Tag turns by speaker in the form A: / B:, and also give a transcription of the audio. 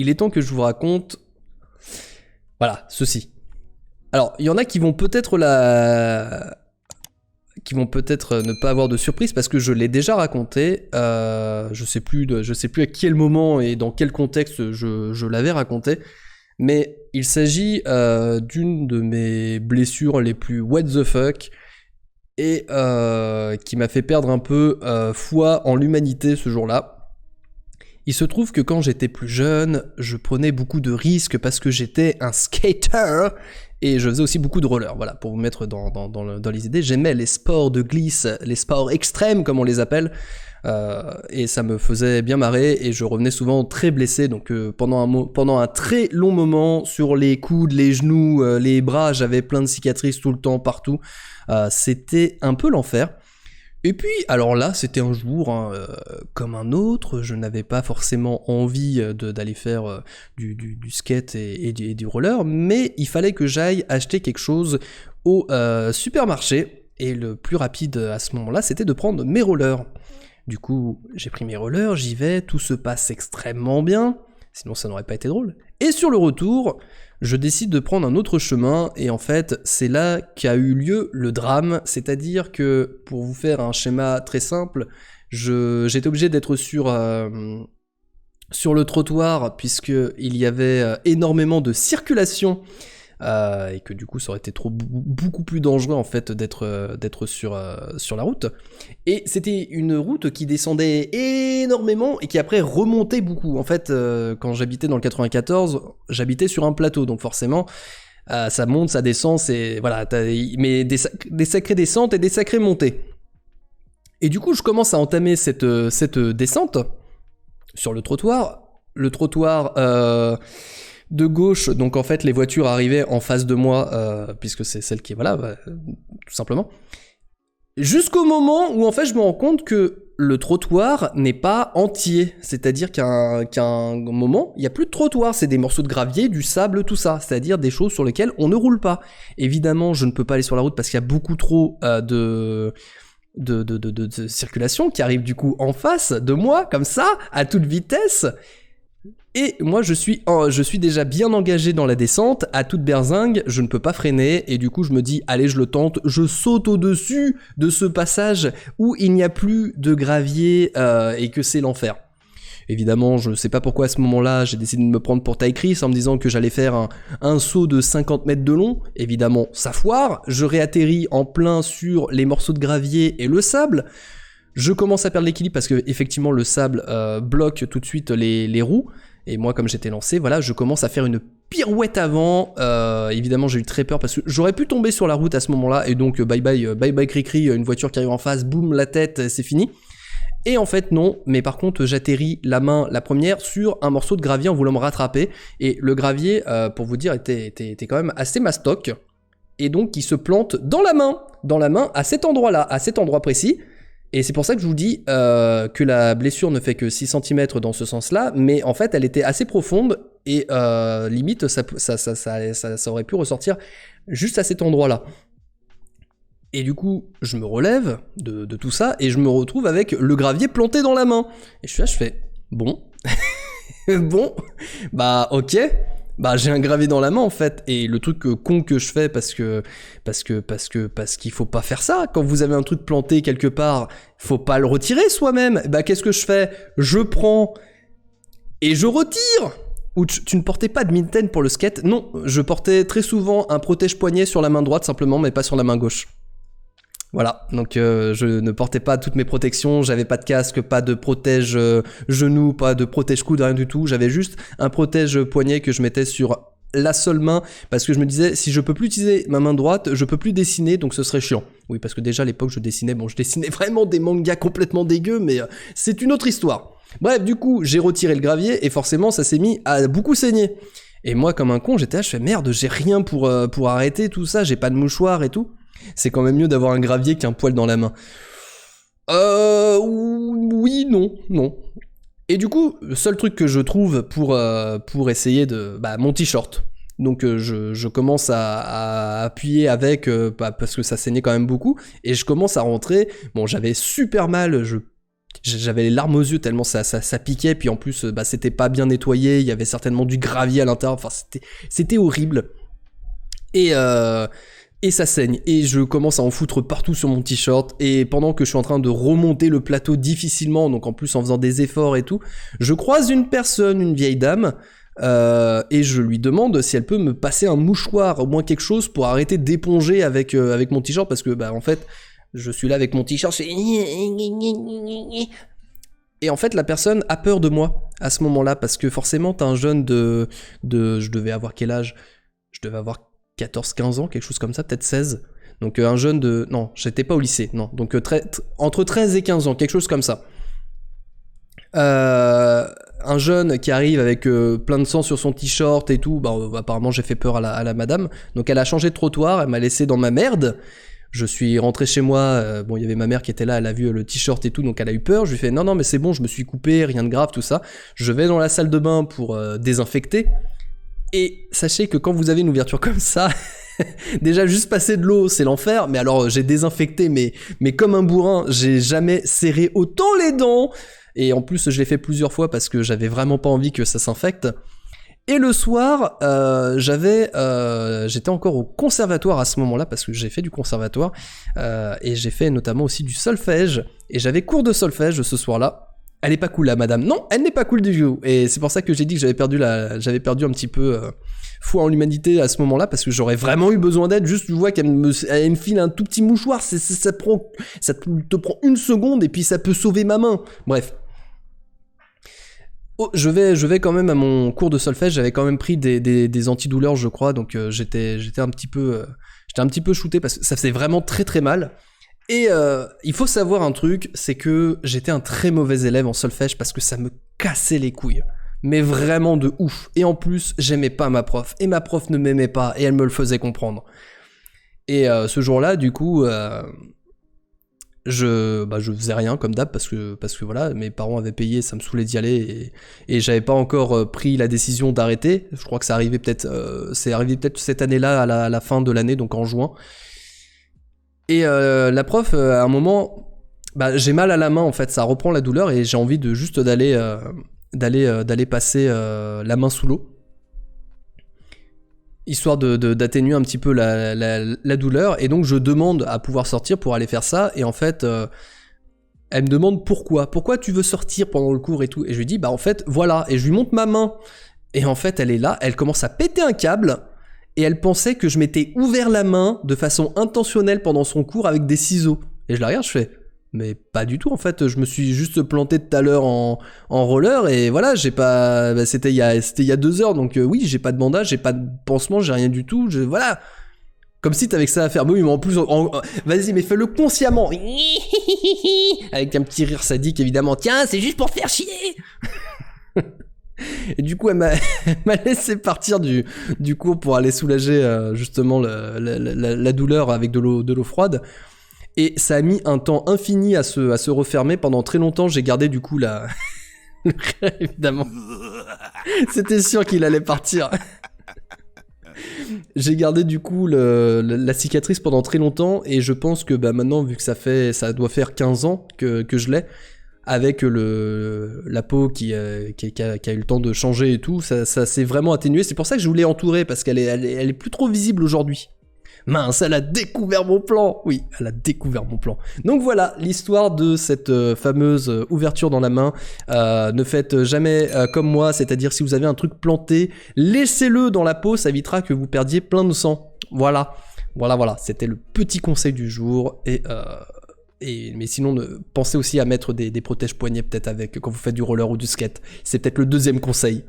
A: il est temps que je vous raconte, voilà, ceci. Alors, il y en a qui vont peut-être ne pas avoir de surprise parce que je l'ai déjà raconté. Je sais plus à quel moment et dans quel contexte je l'avais raconté. Mais il s'agit d'une de mes blessures les plus what the fuck et qui m'a fait perdre un peu foi en l'humanité ce jour-là. Il se trouve que quand j'étais plus jeune, je prenais beaucoup de risques parce que j'étais un skater et je faisais aussi beaucoup de roller. Voilà, pour vous mettre dans les idées, j'aimais les sports de glisse, les sports extrêmes comme on les appelle. Et ça me faisait bien marrer et je revenais souvent très blessé, donc pendant un très long moment sur les coudes, les genoux, les bras, j'avais plein de cicatrices tout le temps, partout. C'était un peu l'enfer. Et puis, alors là, c'était un jour comme un autre, je n'avais pas forcément envie d'aller faire du skate et du roller, mais il fallait que j'aille acheter quelque chose au supermarché, et le plus rapide à ce moment-là, c'était de prendre mes rollers. Du coup, j'ai pris mes rollers, j'y vais, tout se passe extrêmement bien, sinon ça n'aurait pas été drôle. Et sur le retour, je décide de prendre un autre chemin, et en fait, c'est là qu'a eu lieu le drame, c'est-à-dire que, pour vous faire un schéma très simple, j'étais obligé d'être sur le trottoir, puisqu'il y avait énormément de circulation, et que du coup ça aurait été beaucoup plus dangereux en fait d'être sur la route. Et c'était une route qui descendait énormément et qui après remontait beaucoup. En fait, quand j'habitais dans le 94, j'habitais sur un plateau, donc forcément ça monte, ça descend, c'est voilà, mais des sacrées descentes et des sacrées montées. Et du coup, je commence à entamer cette descente sur le trottoir. Le trottoir de gauche, donc en fait les voitures arrivaient en face de moi, puisque c'est celle qui est, voilà, tout simplement. Jusqu'au moment où en fait je me rends compte que le trottoir n'est pas entier, c'est-à-dire qu'à un moment, il n'y a plus de trottoir, c'est des morceaux de gravier, du sable, tout ça, c'est-à-dire des choses sur lesquelles on ne roule pas. Évidemment, je ne peux pas aller sur la route parce qu'il y a beaucoup trop de circulation qui arrive du coup en face de moi, comme ça, à toute vitesse. Et moi je suis déjà bien engagé dans la descente, à toute berzingue, je ne peux pas freiner, et du coup je me dis, allez je le tente, je saute au-dessus de ce passage où il n'y a plus de gravier et que c'est l'enfer. Évidemment, je sais pas pourquoi à ce moment-là, j'ai décidé de me prendre pour Ty Chris en me disant que j'allais faire un saut de 50 mètres de long. Évidemment, ça foire, je réatterris en plein sur les morceaux de gravier et le sable. Je commence à perdre l'équilibre parce que effectivement le sable bloque tout de suite les roues. Et moi, comme j'étais lancé, voilà, je commence à faire une pirouette avant. Évidemment, j'ai eu très peur parce que j'aurais pu tomber sur la route à ce moment-là. Et donc, bye bye cri-cri, une voiture qui arrive en face, boum, la tête, c'est fini. Et en fait, non. Mais par contre, j'atterris la première, sur un morceau de gravier en voulant me rattraper. Et le gravier, pour vous dire, était quand même assez mastoc. Et donc, il se plante dans la main, à cet endroit-là, à cet endroit précis. Et c'est pour ça que je vous dis que la blessure ne fait que 6 cm dans ce sens-là, mais en fait, elle était assez profonde, et limite, ça aurait pu ressortir juste à cet endroit-là. Et du coup, je me relève de tout ça, et je me retrouve avec le gravier planté dans la main. Et je suis là, je fais, bon, bon, bah ok, bah j'ai un gravier dans la main en fait. Et le truc con que je fais, parce qu'il faut pas faire ça, quand vous avez un truc planté quelque part, faut pas le retirer soi-même. Bah qu'est-ce que je fais? Je prends et je retire. Ou tu ne portais pas de mitaine pour le skate? Non, je portais très souvent un protège-poignet sur la main droite simplement, mais pas sur la main gauche. Voilà, donc je ne portais pas toutes mes protections, j'avais pas de casque, pas de protège genou, pas de protège coude, rien du tout, j'avais juste un protège poignet que je mettais sur la seule main, parce que je me disais, si je peux plus utiliser ma main droite, je peux plus dessiner, donc ce serait chiant. Oui, parce que déjà à l'époque je dessinais vraiment des mangas complètement dégueux, mais c'est une autre histoire. Bref, du coup, j'ai retiré le gravier, et forcément ça s'est mis à beaucoup saigner. Et moi, comme un con, j'étais là, je fais merde, j'ai rien pour arrêter tout ça, j'ai pas de mouchoir et tout. C'est quand même mieux d'avoir un gravier qu'un poil dans la main. Oui, non. Et du coup, le seul truc que je trouve pour essayer de... Bah, mon t-shirt. Donc je commence à appuyer avec, parce que ça saignait quand même beaucoup, et je commence à rentrer. Bon, j'avais super mal, je J'avais les larmes aux yeux tellement ça piquait, puis en plus bah c'était pas bien nettoyé, il y avait certainement du gravier à l'intérieur, enfin c'était horrible. Et ça saigne, et je commence à en foutre partout sur mon t-shirt, et pendant que je suis en train de remonter le plateau difficilement, donc en plus en faisant des efforts et tout, je croise une personne, une vieille dame, et je lui demande si elle peut me passer un mouchoir, au moins quelque chose pour arrêter d'éponger avec mon t-shirt, parce que bah en fait, je suis là avec mon t-shirt, je fais... Et en fait, la personne a peur de moi à ce moment-là, parce que forcément, t'as un jeune de je devais avoir quel âge ? Je devais avoir 14-15 ans, quelque chose comme ça, peut-être 16. Donc un jeune de... Non, j'étais pas au lycée, non. Donc entre 13 et 15 ans, quelque chose comme ça. Un jeune qui arrive avec plein de sang sur son t-shirt et tout, bah apparemment j'ai fait peur à la madame. Donc elle a changé de trottoir, elle m'a laissé dans ma merde. Je suis rentré chez moi, bon il y avait ma mère qui était là, elle a vu le t-shirt et tout, donc elle a eu peur. Je lui ai fait non mais c'est bon, je me suis coupé, rien de grave, tout ça. Je vais dans la salle de bain pour désinfecter. Et sachez que quand vous avez une ouverture comme ça, déjà juste passer de l'eau c'est l'enfer, mais alors j'ai désinfecté mais comme un bourrin, j'ai jamais serré autant les dents. Et en plus je l'ai fait plusieurs fois parce que j'avais vraiment pas envie que ça s'infecte. Et le soir, j'étais encore au conservatoire à ce moment-là, parce que j'ai fait du conservatoire, et j'ai fait notamment aussi du solfège, et j'avais cours de solfège ce soir-là. Elle est pas cool, la madame. Non, elle n'est pas cool du tout. Et c'est pour ça que j'ai dit que j'avais perdu un petit peu foi en l'humanité à ce moment-là, parce que j'aurais vraiment eu besoin d'aide. Juste, tu vois qu'elle me file un tout petit mouchoir, ça te prend une seconde, et puis ça peut sauver ma main. Bref. Oh, je vais quand même à mon cours de solfège, j'avais quand même pris des antidouleurs, je crois, donc j'étais un petit peu shooté parce que ça faisait vraiment très très mal. Et il faut savoir un truc, c'est que j'étais un très mauvais élève en solfège parce que ça me cassait les couilles. Mais vraiment de ouf. Et en plus, j'aimais pas ma prof. Et ma prof ne m'aimait pas, et elle me le faisait comprendre. Et ce jour-là, du coup... je faisais rien comme d'hab parce que voilà, mes parents avaient payé, ça me saoulait d'y aller, et j'avais pas encore pris la décision d'arrêter. Je crois que c'est arrivé peut-être cette année-là à la fin de l'année, donc en juin. Et la prof à un moment, j'ai mal à la main en fait, ça reprend la douleur et j'ai envie de juste d'aller passer la main sous l'eau, histoire d'atténuer un petit peu la douleur, et donc je demande à pouvoir sortir pour aller faire ça, et en fait elle me demande pourquoi tu veux sortir pendant le cours et tout, et je lui dis en fait voilà, et je lui montre ma main, et en fait elle est là, elle commence à péter un câble, et elle pensait que je m'étais ouvert la main de façon intentionnelle pendant son cours avec des ciseaux, et je la regarde, je fais mais pas du tout en fait, je me suis juste planté tout à l'heure en roller, et voilà, j'ai pas, c'était il y a 2 heures, donc oui, j'ai pas de bandage, j'ai pas de pansement, j'ai rien du tout, voilà, comme si t'avais que ça à faire. Oui, mais en plus, vas-y, mais fais-le consciemment, avec un petit rire sadique évidemment, tiens, c'est juste pour te faire chier. Et du coup, elle m'a laissé partir du cours pour aller soulager justement la douleur avec de l'eau froide. Et ça a mis un temps infini à se refermer. Pendant très longtemps, j'ai gardé du coup évidemment. C'était sûr qu'il allait partir. J'ai gardé du coup la cicatrice pendant très longtemps, et je pense que maintenant, vu que ça doit faire 15 ans que je l'ai, avec la peau qui a eu le temps de changer et tout, ça s'est vraiment atténué. C'est pour ça que je voulais entourer, parce qu'elle est plus trop visible aujourd'hui. Mince, elle a découvert mon plan. Oui, elle a découvert mon plan. Donc voilà, l'histoire de cette fameuse ouverture dans la main. Ne faites jamais comme moi, c'est-à-dire si vous avez un truc planté, laissez-le dans la peau, ça évitera que vous perdiez plein de sang. Voilà, c'était le petit conseil du jour. Mais sinon, pensez aussi à mettre des protèges poignets peut-être quand vous faites du roller ou du skate. C'est peut-être le 2e conseil.